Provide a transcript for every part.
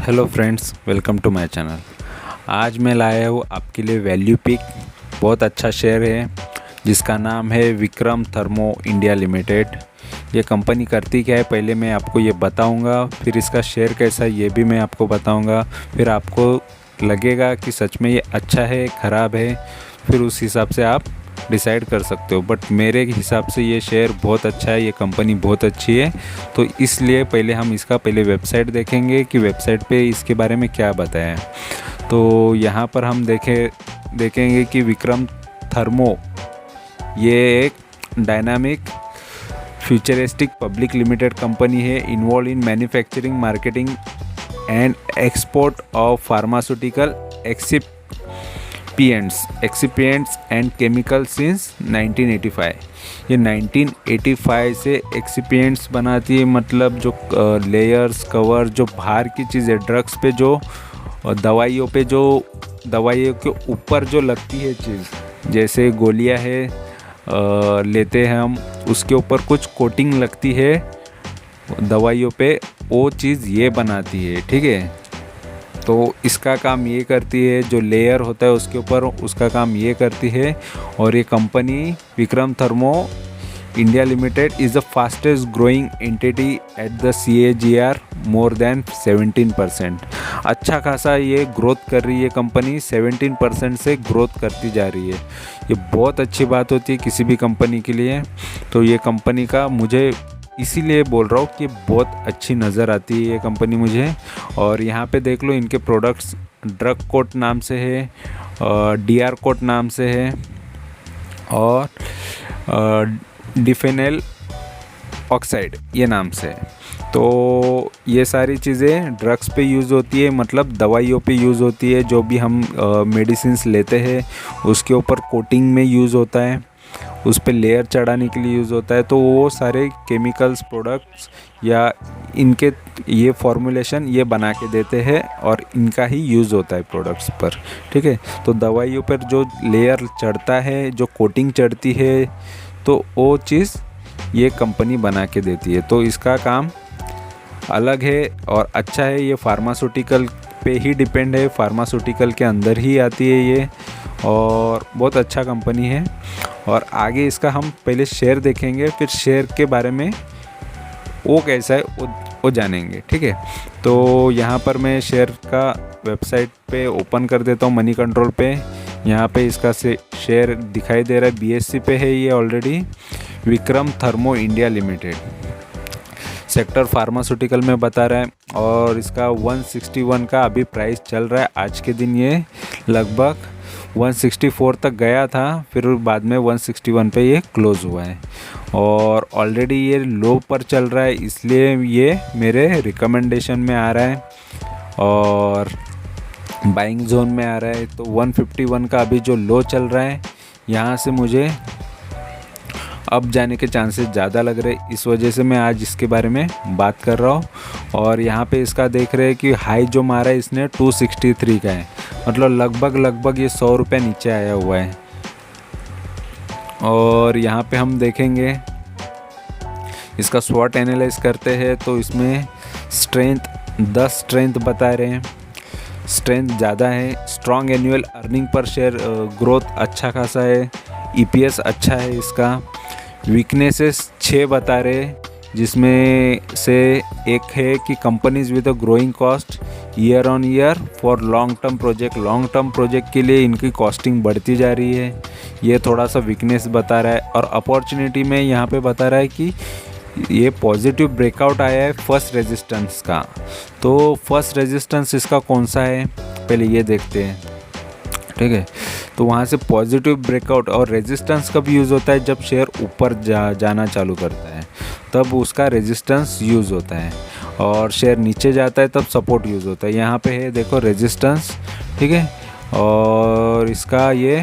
Hello friends, welcome to my channel. आज मैं लाया हूँ आपके लिए वैल्यू पिक। बहुत अच्छा शेयर है जिसका नाम है विक्रम थर्मो इंडिया लिमिटेड। ये कंपनी करती क्या है पहले मैं आपको ये बताऊंगा, फिर इसका शेयर कैसा है ये भी मैं आपको बताऊंगा। फिर आपको लगेगा कि सच में ये अच्छा है ख़राब है, फिर उस हिसाब से आप डिसाइड कर सकते हो। बट मेरे हिसाब से ये शेयर बहुत अच्छा है, ये कंपनी बहुत अच्छी है। तो इसलिए पहले हम इसका वेबसाइट देखेंगे कि वेबसाइट पे इसके बारे में क्या बताया है। तो यहाँ पर हम देखेंगे कि विक्रम थर्मो ये एक dynamic futuristic public limited company है, involve in manufacturing, marketing and export of pharmaceutical excipients and chemical since 1985। ये 1985 से एक्सिपिएंट्स बनाती है, मतलब जो लेयर्स कवर जो बाहर की चीज़ें ड्रग्स पे जो दवाइयों पे जो दवाइयों के ऊपर जो लगती है चीज़, जैसे गोलियां है लेते हैं हम, उसके ऊपर कुछ कोटिंग लगती है दवाइयों पे, वो चीज़ ये बनाती है। ठीक है, तो इसका काम ये करती है, जो लेयर होता है उसके ऊपर उसका काम ये करती है। और ये company Vikram thermo India limited is the fastest growing entity at the CAGR more than 17%। अच्छा खासा ये ग्रोथ कर रही है कंपनी, 17% से ग्रोथ करती जा रही है। ये बहुत अच्छी बात होती है किसी भी कंपनी के लिए। तो ये कंपनी का मुझे इसीलिए बोल रहा हूँ कि बहुत अच्छी नज़र आती है ये कंपनी मुझे। और यहाँ पे देख लो इनके प्रोडक्ट्स ड्रग कोट नाम से है, DR कोट नाम से है, और डिफेनल ऑक्साइड ये नाम से है। तो ये सारी चीज़ें ड्रग्स पे यूज़ होती है, मतलब दवाइयों पे यूज़ होती है। जो भी हम मेडिसिन्स लेते हैं उसके ऊपर कोटिंग में यूज़ होता है, उस पे लेयर चढ़ाने के लिए यूज़ होता है। तो वो सारे केमिकल्स प्रोडक्ट्स या इनके ये फॉर्मूलेशन ये बना के देते हैं और इनका ही यूज़ होता है प्रोडक्ट्स पर। ठीक है, तो दवाइयों पर जो लेयर चढ़ता है, जो कोटिंग चढ़ती है, तो वो चीज़ ये कंपनी बना के देती है। तो इसका काम अलग है और अच्छा है। ये फार्मास्यूटिकल पे ही डिपेंड है, फार्मास्यूटिकल के अंदर ही आती है ये, और बहुत अच्छा कंपनी है। और आगे इसका हम पहले शेयर देखेंगे, फिर शेयर के बारे में वो कैसा है वो जानेंगे। ठीक है, तो यहाँ पर मैं शेयर का वेबसाइट पे ओपन कर देता हूँ, मनी कंट्रोल पे। यहाँ पे इसका शेयर दिखाई दे रहा है, BSE पे है ये already, Vikram thermo India limited, sector pharmaceutical में बता रहा है। और इसका 161 का अभी प्राइस चल रहा है आज के दिन। ये लगभग 164 तक गया था, फिर बाद में 161 पे ये क्लोज़ हुआ है। और ऑलरेडी ये लो पर चल रहा है, इसलिए ये मेरे रिकमेंडेशन में आ रहा है और बाइंग जोन में आ रहा है। तो 151 का अभी जो लो चल रहा है, यहाँ से मुझे अब जाने के चांसेस ज़्यादा लग रहे, इस वजह से मैं आज इसके बारे में बात कर रहा हूँ। और यहाँ पे इसका देख रहे हैं कि हाई जो मारा है इसने 263 का है, मतलब लगभग ये 100 रुपये नीचे आया हुआ है। और यहाँ पे हम देखेंगे इसका स्वॉट एनालाइज करते हैं, तो इसमें स्ट्रेंथ 10 स्ट्रेंथ बता रहे हैं, स्ट्रेंथ ज़्यादा है। Strong annual earning per share growth अच्छा खासा है, EPS अच्छा है इसका। वीकनेसेस 6 बता रहे, जिसमें से एक है कि companies with a growing cost year on year for long term project के लिए इनकी कॉस्टिंग बढ़ती जा रही है, ये थोड़ा सा वीकनेस बता रहा है। और अपॉर्चुनिटी में यहाँ पे बता रहा है कि ये पॉजिटिव ब्रेकआउट आया है फर्स्ट रेजिस्टेंस का। तो फर्स्ट रेजिस्टेंस इसका कौन सा है पहले ये देखते हैं। ठीक है, तो वहाँ से पॉजिटिव ब्रेकआउट, और रेजिस्टेंस कब यूज़ होता है जब शेयर ऊपर जाना चालू करता है, तब उसका रेजिस्टेंस यूज़ होता है। और शेयर नीचे जाता है तब सपोर्ट यूज़ होता है। यहाँ पे है देखो रेजिस्टेंस, ठीक है, और इसका ये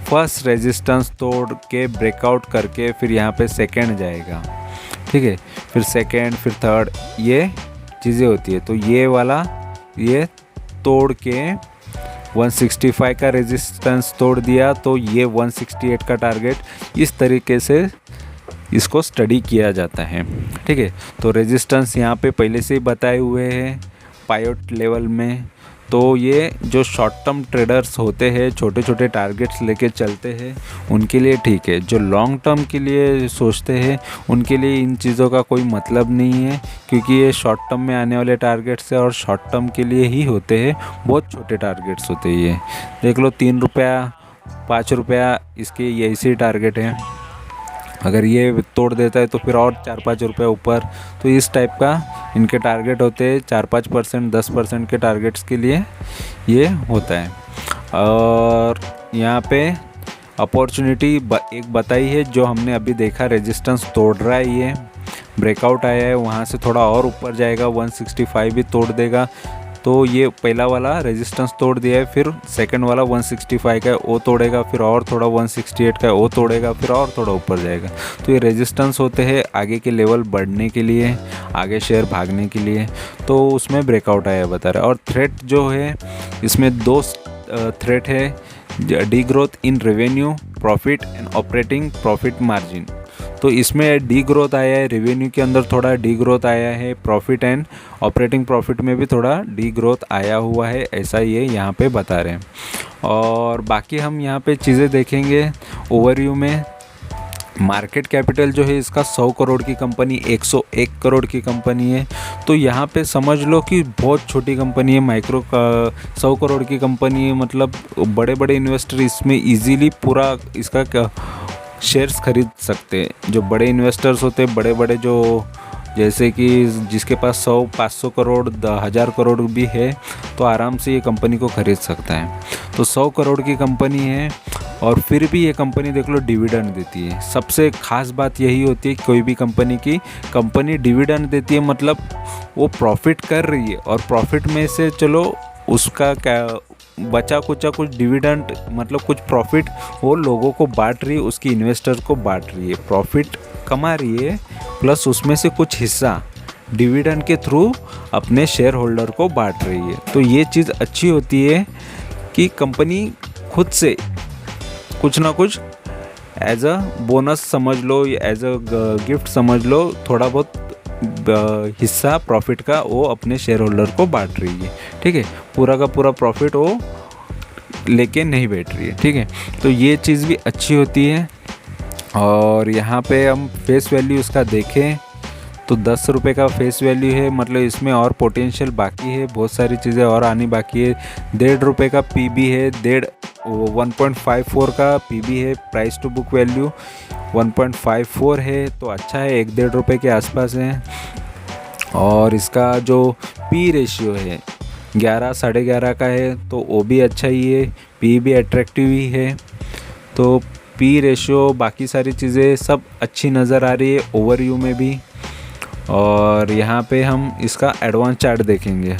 फर्स्ट रेजिस्टेंस तोड़ के ब्रेकआउट करके फिर यहाँ पे सेकंड जाएगा। ठीक है, फिर सेकंड, फिर थर्ड, ये चीज़ें होती है। तो ये वाला ये तोड़ के 165 का रेजिस्टेंस तोड़ दिया, तो ये 168 का टारगेट, इस तरीके से इसको स्टडी किया जाता है। ठीक है, तो रेजिस्टेंस यहाँ पे पहले से ही बताए हुए हैं, पायोट लेवल में। तो ये जो शॉर्ट टर्म ट्रेडर्स होते हैं, छोटे छोटे टारगेट्स लेके चलते हैं, उनके लिए ठीक है। जो लॉन्ग टर्म के लिए सोचते हैं उनके लिए इन चीज़ों का कोई मतलब नहीं है, क्योंकि ये शॉर्ट टर्म में आने वाले टारगेट्स है और शॉर्ट टर्म के लिए ही होते हैं। बहुत छोटे टारगेट्स होते हैं ये। देख लो 3 रुपया 5 रुपया इसके ये ऐसे टारगेट हैं। अगर ये तोड़ देता है तो फिर और 4-5 रुपये ऊपर। तो इस टाइप का इनके टारगेट होते हैं। 4-5%, 10% के टारगेट्स के लिए ये होता है। और यहाँ पे अपॉर्चुनिटी एक बताई है, जो हमने अभी देखा रेजिस्टेंस तोड़ रहा है, ये ब्रेकआउट आया है, वहाँ से थोड़ा और ऊपर जाएगा, 165 भी तोड़ देगा। तो ये पहला वाला रेजिस्टेंस तोड़ दिया है, फिर सेकंड वाला 165 का है वो तोड़ेगा, फिर और थोड़ा 168 का है वो तोड़ेगा, फिर और थोड़ा ऊपर जाएगा। तो ये रेजिस्टेंस होते हैं आगे के लेवल बढ़ने के लिए, आगे शेयर भागने के लिए। तो उसमें ब्रेकआउट आया बता रहा है। और थ्रेट जो है इसमें 2 थ्रेट है, D growth in revenue profit and operating profit margin. तो इसमें डी ग्रोथ आया है, रेवेन्यू के अंदर थोड़ा डी ग्रोथ आया है, प्रॉफिट एंड ऑपरेटिंग प्रॉफिट में भी थोड़ा डी ग्रोथ आया हुआ है, ऐसा ये यहाँ पे बता रहे हैं। और बाकी हम यहाँ पे चीज़ें देखेंगे ओवरव्यू में। मार्केट कैपिटल जो है इसका 100 करोड़ की कंपनी 101 करोड़ की कंपनी है। तो यहाँ पे समझ लो कि बहुत छोटी कंपनी है, माइक्रो का 100 करोड़ की कंपनी है। मतलब बड़े बड़े इन्वेस्टर इसमें इजीली पूरा इसका शेयर्स खरीद सकते हैं। जो बड़े इन्वेस्टर्स होते हैं, बड़े बड़े जो जैसे कि जिसके पास 100-500 करोड़ 1000 करोड़ भी है, तो आराम से ये कंपनी को खरीद सकता है। तो 100 करोड़ की कंपनी है और फिर भी ये कंपनी देख लो डिविडेंड देती है। सबसे खास बात यही होती है कोई भी कंपनी की, कंपनी डिविडेंड देती है मतलब वो प्रॉफिट कर रही है, और प्रॉफिट में से चलो उसका क्या बचा कुछ डिविडेंड मतलब कुछ प्रॉफिट वो लोगों को बांट रही है, उसकी इन्वेस्टर को बांट रही है, प्रॉफिट कमा रही है, प्लस उसमें से कुछ हिस्सा डिविडेंड के थ्रू अपने शेयर होल्डर को बांट रही है। तो ये चीज़ अच्छी होती है कि कंपनी खुद से कुछ ना कुछ एज अ बोनस समझ लो, एज अ गिफ्ट समझ लो, थोड़ा बहुत हिस्सा प्रॉफिट का वो अपने शेयर होल्डर को बांट रही है। ठीक है, पूरा का पूरा प्रॉफिट वो लेके नहीं बैठ रही है। ठीक है, तो ये चीज़ भी अच्छी होती है। और यहाँ पे हम फेस वैल्यू इसका देखें तो 10 रुपये का फेस वैल्यू है, मतलब इसमें और पोटेंशियल बाकी है, बहुत सारी चीज़ें और आनी बाकी है। 1.5 रुपये का पीबी है, 1.54 का पीबी है, प्राइस टू बुक वैल्यू 1.54 है, तो अच्छा है, 1-1.5 रुपये के आसपास है। और इसका जो पी रेशियो है 11 साढ़े 11 का है, तो वो भी अच्छा ही है, पी भी अट्रैक्टिव ही है। तो पी रेशियो बाकी सारी चीज़ें सब अच्छी नज़र आ रही है ओवरव्यू में भी। और यहाँ पे हम इसका एडवांस चार्ट देखेंगे।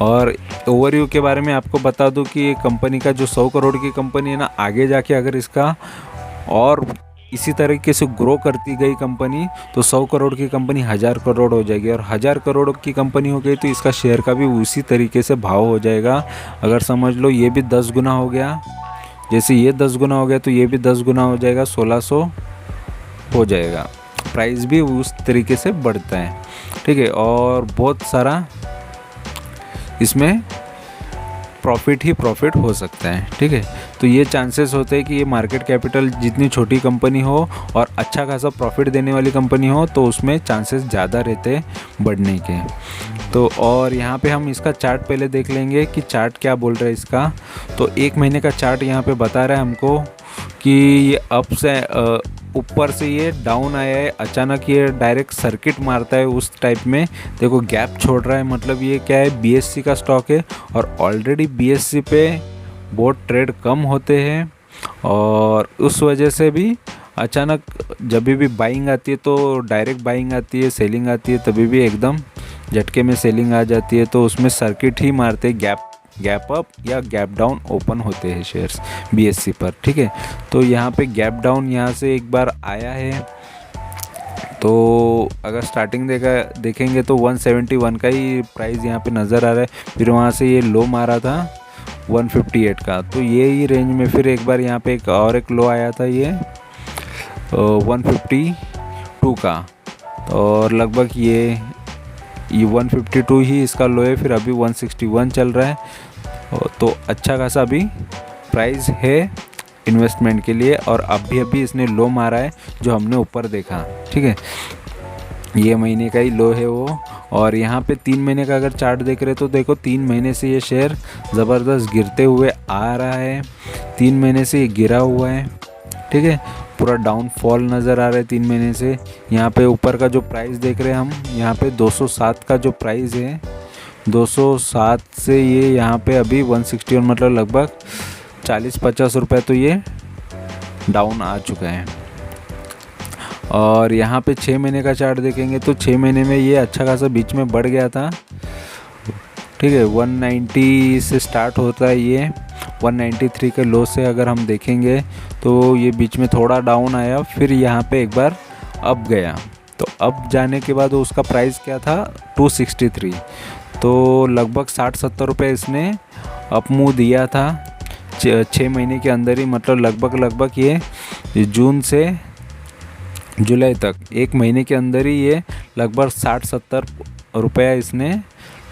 और ओवरव्यू के बारे में आपको बता दूं कि ये कंपनी का जो 100 करोड़ की कंपनी है ना, आगे जाके अगर इसका और इसी तरीके से ग्रो करती गई कंपनी तो 100 करोड़ की कंपनी 1000 करोड़ हो जाएगी, और 1000 करोड़ की कंपनी हो गई तो इसका शेयर का भी उसी तरीके से भाव हो जाएगा। अगर समझ लो ये भी 10 गुना हो गया, जैसे ये 10 गुना हो गया तो ये भी 10 गुना हो जाएगा, 1600 हो जाएगा। प्राइस भी उस तरीके से बढ़ता है। ठीक है, और बहुत सारा इसमें प्रॉफिट ही प्रॉफिट हो सकता है। ठीक है, तो ये चांसेस होते हैं कि ये मार्केट कैपिटल जितनी छोटी कंपनी हो और अच्छा खासा प्रॉफिट देने वाली कंपनी हो तो उसमें चांसेस ज़्यादा रहते हैं बढ़ने के। तो और यहाँ पे हम इसका चार्ट पहले देख लेंगे कि चार्ट क्या बोल रहा है इसका। तो 1 महीने का चार्ट यहाँ पे बता रहा है हमको कि ये अप से ऊपर से ये डाउन आया है, अचानक ये डायरेक्ट सर्किट मारता है उस टाइप में। देखो गैप छोड़ रहा है, मतलब ये क्या है, बीएससी का स्टॉक है और ऑलरेडी बीएससी पे बहुत ट्रेड कम होते हैं, और उस वजह से भी अचानक जब भी बाइंग आती है तो डायरेक्ट बाइंग आती है, सेलिंग आती है तभी भी एकदम झटके में सेलिंग आ जाती है। तो उसमें सर्किट ही मारते, गैप अप या गैप डाउन ओपन होते हैं शेयर्स बीएससी पर। ठीक है, तो यहाँ पे गैप डाउन यहाँ से एक बार आया है, तो अगर स्टार्टिंग देखेंगे तो 171 का ही प्राइस यहाँ पे नज़र आ रहा है। फिर वहाँ से ये लो मारा था 158 का, तो ये ही रेंज में फिर एक बार यहाँ पे एक लो आया था ये 152 का, और लगभग ये ये 152 ही इसका लो है, फिर अभी 161 चल रहा है। तो अच्छा खासा अभी प्राइस है इन्वेस्टमेंट के लिए। और अभी इसने लो मारा है जो हमने ऊपर देखा, ठीक है, ये महीने का ही लो है वो। और यहाँ पे 3 महीने का अगर चार्ट देख रहे तो देखो 3 महीने से ये शेयर ज़बरदस्त गिरते हुए आ रहा है, 3 महीने से ये गिरा हुआ है, ठीक है, पूरा डाउनफॉल नज़र आ रहा है 3 महीने से। यहाँ पे ऊपर का जो प्राइस देख रहे हैं हम, यहाँ पे 207 का जो प्राइस है, 207 से ये यहाँ पे अभी 161, मतलब लगभग 40-50 रुपये तो ये डाउन आ चुका है। और यहाँ पे 6 महीने का चार्ट देखेंगे तो 6 महीने में ये अच्छा खासा बीच में बढ़ गया था, ठीक है, 190 से स्टार्ट होता है ये, 193 के लो से अगर हम देखेंगे तो ये बीच में थोड़ा डाउन आया, फिर यहाँ पे एक बार अप गया। तो अप जाने के बाद उसका प्राइस क्या था, 263, तो लगभग 60-70 रुपये इसने अप मूव दिया था 6 महीने के अंदर ही, मतलब लगभग ये जून से जुलाई तक 1 महीने के अंदर ही ये लगभग 60-70 रुपया इसने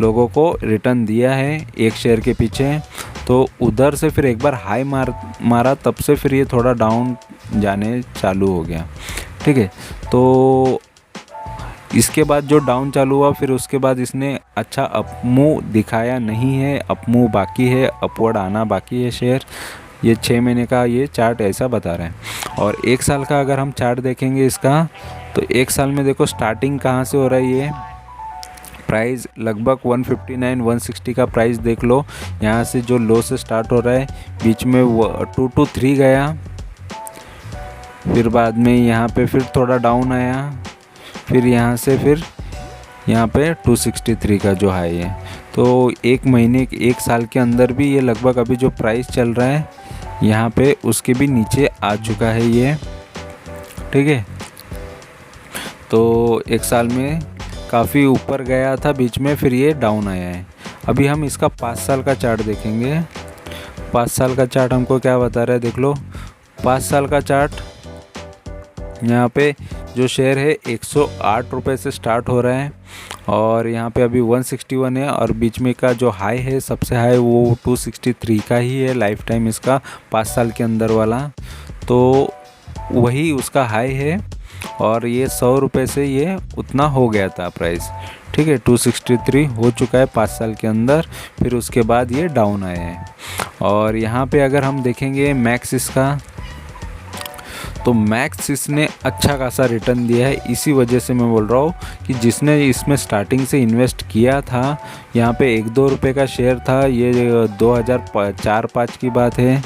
लोगों को रिटर्न दिया है एक शेयर के पीछे। तो उधर से फिर एक बार हाई मारा, तब से फिर ये थोड़ा डाउन जाने चालू हो गया, ठीक है। तो इसके बाद जो डाउन चालू हुआ, फिर उसके बाद इसने अच्छा अपमूव दिखाया नहीं है, अपमूव बाकी है, अपवर्ड आना बाकी है शेयर। ये 6 महीने का ये चार्ट ऐसा बता रहे हैं। और 1 साल का अगर हम चार्ट देखेंगे इसका, तो 1 साल में देखो स्टार्टिंग कहाँ से हो रहा है, ये प्राइस लगभग 159-160 का प्राइस देख लो। यहाँ से जो लो से स्टार्ट हो रहा है, बीच में 223 गया, फिर बाद में यहाँ पे फिर थोड़ा डाउन आया, फिर यहाँ से फिर यहाँ पे 263 का जो हाई है। तो 1 साल के अंदर भी ये लगभग अभी जो प्राइस चल रहा है यहाँ पे उसके भी नीचे आ चुका है ये, ठीक है। तो 1 साल में काफ़ी ऊपर गया था बीच में, फिर ये डाउन आया है। अभी हम इसका 5 साल का चार्ट देखेंगे। 5 साल का चार्ट हमको क्या बता रहा है, देख लो। 5 साल का चार्ट यहाँ पे जो शेयर है 108 रुपये से स्टार्ट हो रहा है, और यहाँ पे अभी 161 है, और बीच में का जो हाई है सबसे हाई वो 263 का ही है लाइफ टाइम इसका 5 साल के अंदर वाला। तो वही उसका हाई है, और ये 100 रुपये से ये उतना हो गया था प्राइस, ठीक है, 263 हो चुका है 5 साल के अंदर। फिर उसके बाद ये डाउन आया है। और यहाँ पे अगर हम देखेंगे मैक्स इसका, तो मैक्स इसने अच्छा खासा रिटर्न दिया है। इसी वजह से मैं बोल रहा हूँ कि जिसने इसमें स्टार्टिंग से इन्वेस्ट किया था, यहाँ पे 1-2 रुपये का शेयर था, ये 2004-5 की बात है,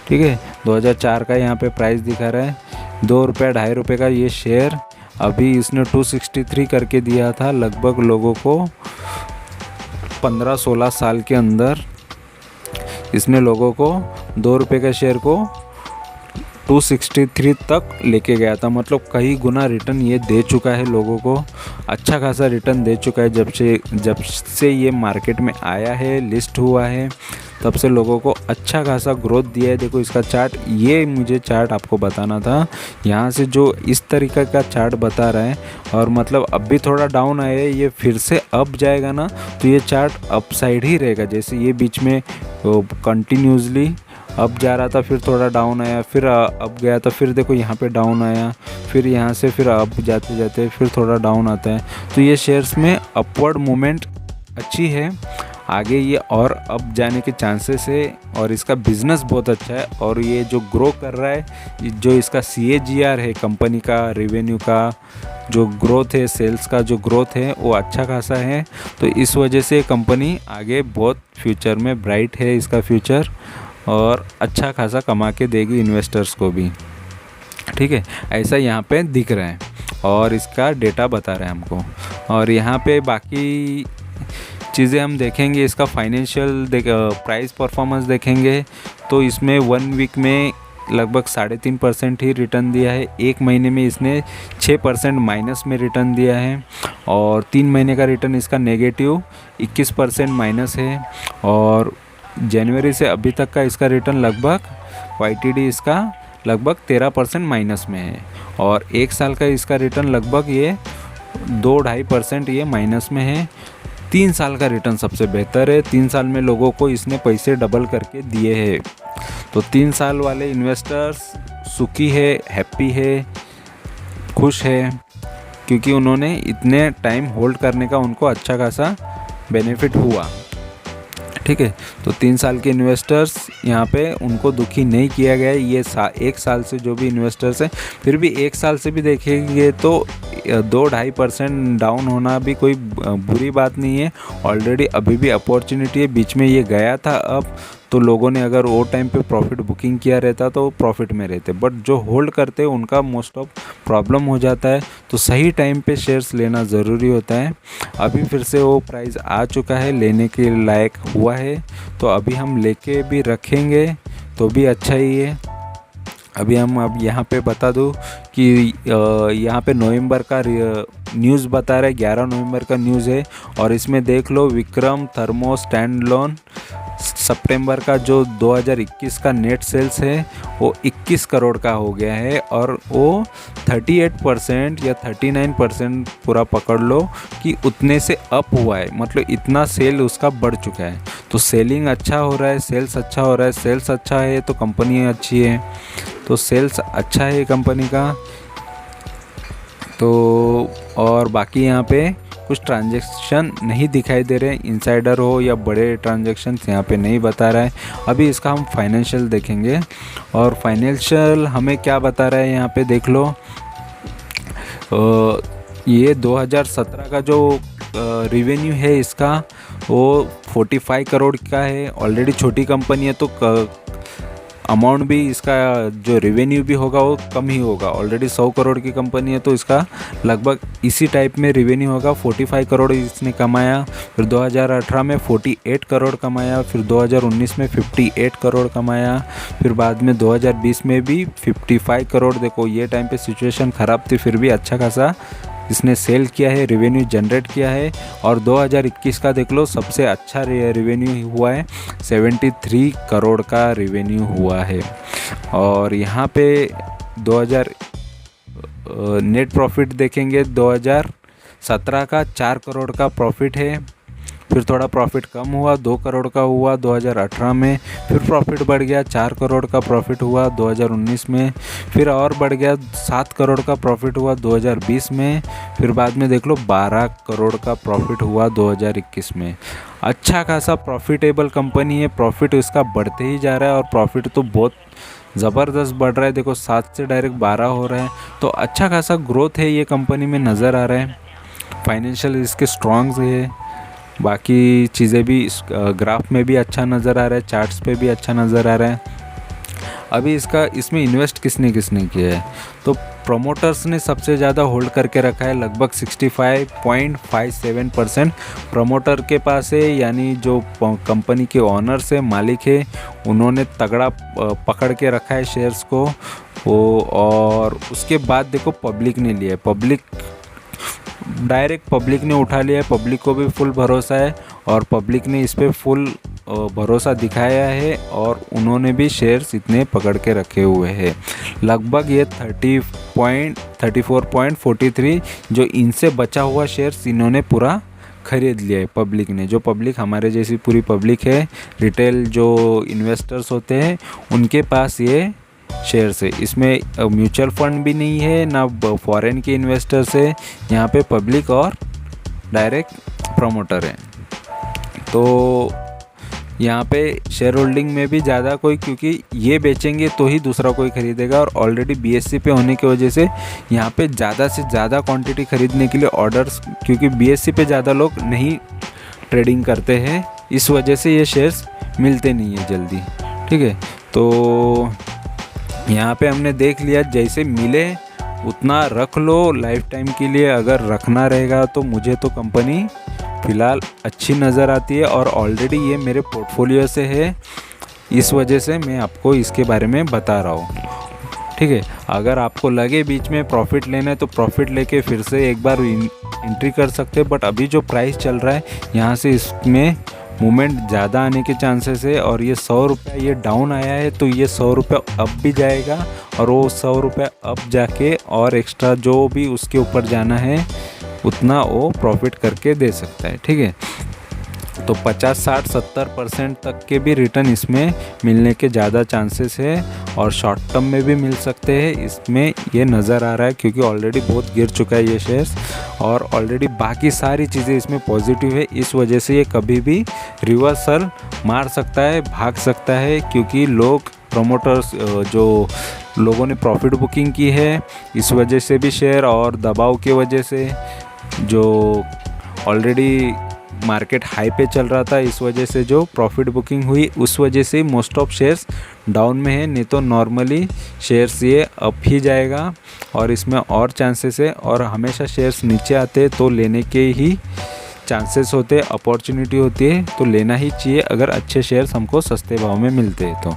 ठीक है, 2004 का यहाँ पे प्राइस दिखा रहा है, 2 रुपये 2.5 रुपये का ये शेयर अभी इसने 263 करके दिया था लगभग लोगों को। 15-16 साल के अंदर इसने लोगों को 2 रुपये का शेयर को 263 तक लेके गया था, मतलब कई गुना रिटर्न ये दे चुका है लोगों को, अच्छा खासा रिटर्न दे चुका है। जब से ये मार्केट में आया है, लिस्ट हुआ है, तब से लोगों को अच्छा खासा ग्रोथ दिया है। देखो इसका चार्ट, ये मुझे चार्ट आपको बताना था, यहाँ से जो इस तरीके का चार्ट बता रहा है, और मतलब अब भी थोड़ा डाउन आया है, ये फिर से अप जाएगा ना तो ये चार्ट अप साइड ही रहेगा। जैसे ये बीच में कंटिन्यूसली अप जा रहा था, फिर थोड़ा डाउन आया, फिर अप गया था, फिर देखो यहाँ पे डाउन आया, फिर यहाँ से फिर अप जाते जाते फिर थोड़ा डाउन आता है। तो ये शेयर्स में अपवर्ड मूवमेंट अच्छी है, आगे ये और अप जाने के चांसेस है, और इसका बिज़नेस बहुत अच्छा है। और ये जो ग्रो कर रहा है, जो इसका CAGR है, कंपनी का रेवेन्यू का जो ग्रोथ है, सेल्स का जो ग्रोथ है, वो अच्छा खासा है। तो इस वजह से कंपनी आगे बहुत फ्यूचर में ब्राइट है इसका फ्यूचर, और अच्छा खासा कमा के देगी इन्वेस्टर्स को भी, ठीक है, ऐसा यहाँ पे दिख रहा है। और इसका डेटा बता रहा है हमको। और यहाँ पे बाकी चीज़ें हम देखेंगे, इसका फाइनेंशियल प्राइस परफॉर्मेंस देखेंगे, तो इसमें 1 वीक में लगभग 3.5% ही रिटर्न दिया है, 1 महीने में इसने 6% माइनस में रिटर्न दिया है, और 3 महीने का रिटर्न इसका नेगेटिव 21% माइनस है, और जनवरी से अभी तक का इसका रिटर्न लगभग YTD इसका लगभग 13% माइनस में है, और 1 साल का इसका रिटर्न लगभग ये 2-2.5% ये माइनस में है। 3 साल का रिटर्न सबसे बेहतर है। 3 साल में लोगों को इसने पैसे डबल करके दिए हैं। तो 3 साल वाले इन्वेस्टर्स सुखी है, हैप्पी है, खुश है, क्योंकि उन्होंने इतने टाइम होल्ड करने का उनको अच्छा खासा बेनिफिट हुआ। ठीक है, तो 3 साल के इन्वेस्टर्स यहाँ पे उनको दुखी नहीं किया गया है। ये 1 साल से जो भी इन्वेस्टर्स हैं, फिर भी 1 साल से भी देखेंगे तो 2-2.5% डाउन होना भी कोई बुरी बात नहीं है। ऑलरेडी अभी भी अपॉर्चुनिटी है। बीच में ये गया था अब, तो लोगों ने अगर वो टाइम पे प्रॉफिट बुकिंग किया रहता तो प्रॉफिट में रहते, बट जो होल्ड करते हैं उनका मोस्ट ऑफ प्रॉब्लम हो जाता है। तो सही टाइम पे शेयर्स लेना ज़रूरी होता है। अभी फिर से वो प्राइस आ चुका है, लेने के लायक हुआ है, तो अभी हम लेके भी रखेंगे तो भी अच्छा ही है। अभी हम अब यहाँ पे बता दूँ कि यहाँ पे नवंबर का न्यूज़ बता रहा है, 11 नवंबर का न्यूज़ है, और इसमें देख लो विक्रम थर्मो स्टैंड लोन सितंबर का जो 2021 का नेट सेल्स है वो 21 करोड़ का हो गया है, और वो 38% या 39% पूरा पकड़ लो कि उतने से अप हुआ है। मतलब इतना सेल उसका बढ़ चुका है। तो सेलिंग अच्छा हो रहा है, सेल्स अच्छा हो रहा है। सेल्स अच्छा है तो कंपनी अच्छी है, तो सेल्स अच्छा है कंपनी का। तो और बाकी यहाँ पे कुछ ट्रांजैक्शन नहीं दिखाई दे रहे, इनसाइडर हो या बड़े ट्रांजैक्शन यहाँ पे नहीं बता रहा है। अभी इसका हम फाइनेंशियल देखेंगे, और फाइनेंशियल हमें क्या बता रहा है यहाँ पे देख लो। ये 2017 का जो रिवेन्यू है इसका वो 45 करोड़ का है। ऑलरेडी छोटी कंपनी है तो अमाउंट भी इसका जो रेवेन्यू भी होगा वो कम ही होगा। ऑलरेडी 100 करोड़ की कंपनी है तो इसका लगभग इसी टाइप में रेवेन्यू होगा। 45 करोड़ इसने कमाया, फिर 2018 में 48 करोड़ कमाया, फिर 2019 में 58 करोड़ कमाया, फिर बाद में 2020 में भी 55 करोड़। देखो ये टाइम पे सिचुएशन ख़राब थी, फिर भी अच्छा खासा इसने सेल किया है, रेवेन्यू जनरेट किया है। और 2021 का देख लो सबसे अच्छा रेवेन्यू हुआ है, 73 करोड़ का रेवेन्यू हुआ है। और यहाँ पे 2000 नेट प्रॉफिट देखेंगे, 2017 का 4 करोड़ का प्रॉफिट है। फिर थोड़ा प्रॉफिट कम हुआ, 2 करोड़ का हुआ 2018 में, फिर प्रॉफिट बढ़ गया, 4 करोड़ का प्रॉफिट हुआ 2019 में, फिर और बढ़ गया 7 करोड़ का प्रॉफिट हुआ 2020 में, फिर बाद में देख लो 12 करोड़ का प्रॉफिट हुआ 2021 में। अच्छा खासा प्रॉफिटेबल कंपनी है, प्रॉफिट इसका बढ़ते ही जा रहा है, और प्रॉफिट तो बहुत ज़बरदस्त बढ़ रहा है। देखो 7 से डायरेक्ट 12 हो रहा है, तो अच्छा खासा ग्रोथ है ये कंपनी में नज़र आ रहा है। फाइनेंशियल इसके स्ट्रॉन्ग है, बाकी चीज़ें भी ग्राफ में भी अच्छा नज़र आ रहा है, चार्ट्स पे भी अच्छा नज़र आ रहा है। अभी इसमें इन्वेस्ट किसने किया है, तो प्रमोटर्स ने सबसे ज़्यादा होल्ड करके रखा है, लगभग 65.57% प्रमोटर के पास है। यानी जो कंपनी के ऑनर्स है, मालिक है, उन्होंने तगड़ा पकड़ के रखा है शेयर्स को वो। और उसके बाद देखो पब्लिक ने लिया है, डायरेक्ट पब्लिक ने उठा लिया है। पब्लिक को भी फुल भरोसा है, और पब्लिक ने इस पर फुल भरोसा दिखाया है, और उन्होंने भी शेयर्स इतने पकड़ के रखे हुए हैं। लगभग ये 34.43 जो इनसे बचा हुआ शेयर्स इन्होंने पूरा खरीद लिया है पब्लिक ने। जो पब्लिक हमारे जैसी पूरी पब्लिक है, रिटेल जो इन्वेस्टर्स होते हैं, उनके पास ये शेयर्स है। इसमें म्यूचुअल फंड भी नहीं है, ना फॉरेन के इन्वेस्टर्स है, यहाँ पे पब्लिक और डायरेक्ट प्रमोटर है। तो यहाँ पे शेयर होल्डिंग में भी ज़्यादा कोई, क्योंकि ये बेचेंगे तो ही दूसरा कोई खरीदेगा, और ऑलरेडी बीएससी पे होने की वजह से यहाँ पे ज़्यादा से ज़्यादा क्वांटिटी खरीदने के लिए ऑर्डर्स, क्योंकि बीएससी पे ज़्यादा लोग नहीं ट्रेडिंग करते हैं, इस वजह से ये शेयर्स मिलते नहीं है जल्दी। ठीक है, तो यहाँ पे हमने देख लिया, जैसे मिले उतना रख लो लाइफ टाइम के लिए। अगर रखना रहेगा तो मुझे तो कंपनी फ़िलहाल अच्छी नज़र आती है, और ऑलरेडी ये मेरे पोर्टफोलियो से है, इस वजह से मैं आपको इसके बारे में बता रहा हूँ। ठीक है, अगर आपको लगे बीच में प्रॉफिट लेना है तो प्रॉफिट लेके फिर से एक बार एंट्री कर सकते हैं, बट अभी जो प्राइस चल रहा है यहाँ से इसमें मूवमेंट ज़्यादा आने के चांसेस है। और ये 100 रुपये ये डाउन आया है, तो ये 100 रुपये अप भी जाएगा, और वो 100 रुपये अप जाके और एक्स्ट्रा जो भी उसके ऊपर जाना है उतना वो प्रॉफिट करके दे सकता है। ठीक है, तो 50, 60, 70% तक के भी रिटर्न इसमें मिलने के ज़्यादा चांसेस है और शॉर्ट टर्म में भी मिल सकते हैं, इसमें ये नज़र आ रहा है क्योंकि ऑलरेडी बहुत गिर चुका है ये शेयर्स और ऑलरेडी बाकी सारी चीज़ें इसमें पॉजिटिव है। इस वजह से ये कभी भी रिवर्सल मार सकता है, भाग सकता है, क्योंकि लोग प्रमोटर्स जो लोगों ने प्रॉफिट बुकिंग की है इस वजह से भी शेयर और दबाव की वजह से जो ऑलरेडी मार्केट हाई पे चल रहा था इस वजह से जो प्रॉफिट बुकिंग हुई उस वजह से मोस्ट ऑफ शेयर्स डाउन में है, नहीं तो नॉर्मली शेयर्स ये अप ही जाएगा और इसमें और चांसेस है। और हमेशा शेयर्स नीचे आते तो लेने के ही चांसेस होते, अपॉर्चुनिटी होती है तो लेना ही चाहिए अगर अच्छे शेयर्स हमको सस्ते भाव में मिलते हैं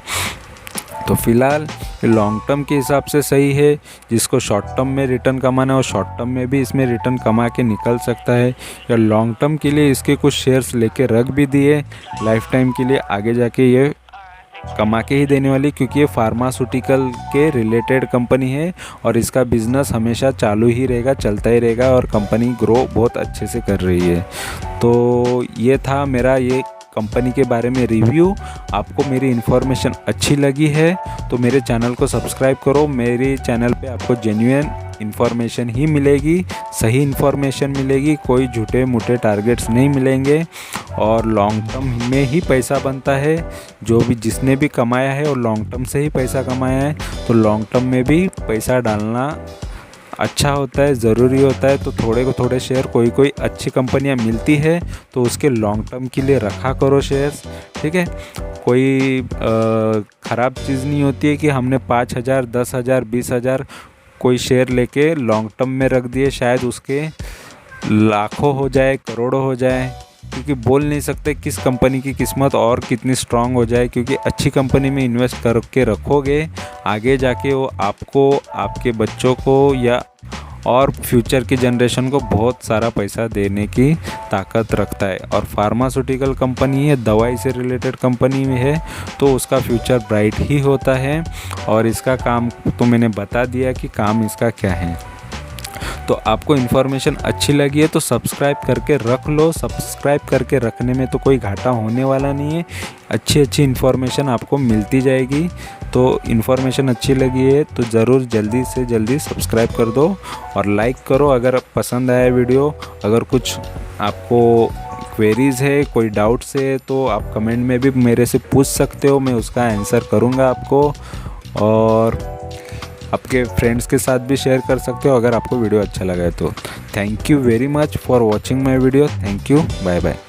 तो फिलहाल लॉन्ग टर्म के हिसाब से सही है। जिसको शॉर्ट टर्म में रिटर्न कमाना है और शॉर्ट टर्म में भी इसमें रिटर्न कमा के निकल सकता है, या लॉन्ग टर्म के लिए इसके कुछ शेयर्स लेके रख भी दिए लाइफ टाइम के लिए, आगे जाके ये कमा के ही देने वाली, क्योंकि ये फार्मास्यूटिकल के रिलेटेड कंपनी है और इसका बिज़नेस हमेशा चालू ही रहेगा, चलता ही रहेगा और कंपनी ग्रो बहुत अच्छे से कर रही है। तो ये था मेरा ये कंपनी के बारे में रिव्यू। आपको मेरी इन्फॉर्मेशन अच्छी लगी है तो मेरे चैनल को सब्सक्राइब करो। मेरे चैनल पे आपको जेन्युइन इन्फॉर्मेशन ही मिलेगी, सही इन्फॉर्मेशन मिलेगी, कोई झूठे मूठे टारगेट्स नहीं मिलेंगे और लॉन्ग टर्म में ही पैसा बनता है। जो भी जिसने भी कमाया है और लॉन्ग टर्म से ही पैसा कमाया है तो लॉन्ग टर्म में भी पैसा डालना अच्छा होता है, ज़रूरी होता है। तो थोड़े को थोड़े शेयर कोई अच्छी कंपनियां मिलती है तो उसके लॉन्ग टर्म के लिए रखा करो शेयर्स। ठीक है, कोई ख़राब चीज़ नहीं होती है कि हमने 5,000, 10,000, 20,000 कोई शेयर लेके लॉन्ग टर्म में रख दिए, शायद उसके लाखों हो जाए, करोड़ों हो जाए, क्योंकि बोल नहीं सकते किस कंपनी की किस्मत और कितनी स्ट्रांग हो जाए। क्योंकि अच्छी कंपनी में इन्वेस्ट करके रखोगे आगे जाके वो आपको, आपके बच्चों को या और फ्यूचर की जनरेशन को बहुत सारा पैसा देने की ताकत रखता है। और फार्मास्यूटिकल कंपनी है, दवाई से रिलेटेड कंपनी में है तो उसका फ्यूचर ब्राइट ही होता है। और इसका काम तो मैंने बता दिया कि काम इसका क्या है। तो आपको इन्फॉर्मेशन अच्छी लगी है तो सब्सक्राइब करके रख लो। सब्सक्राइब करके रखने में तो कोई घाटा होने वाला नहीं है, अच्छी इन्फॉर्मेशन आपको मिलती जाएगी। तो इन्फॉर्मेशन अच्छी लगी है तो ज़रूर जल्दी से जल्दी सब्सक्राइब कर दो और लाइक करो अगर पसंद आया वीडियो। अगर कुछ आपको क्वेरीज़ है, कोई डाउट्स है तो आप कमेंट में भी मेरे से पूछ सकते हो, मैं उसका आंसर करूँगा आपको। और आपके फ्रेंड्स के साथ भी शेयर कर सकते हो अगर आपको वीडियो अच्छा लगा है तो। Thank you very much for watching my video. Thank you, bye bye.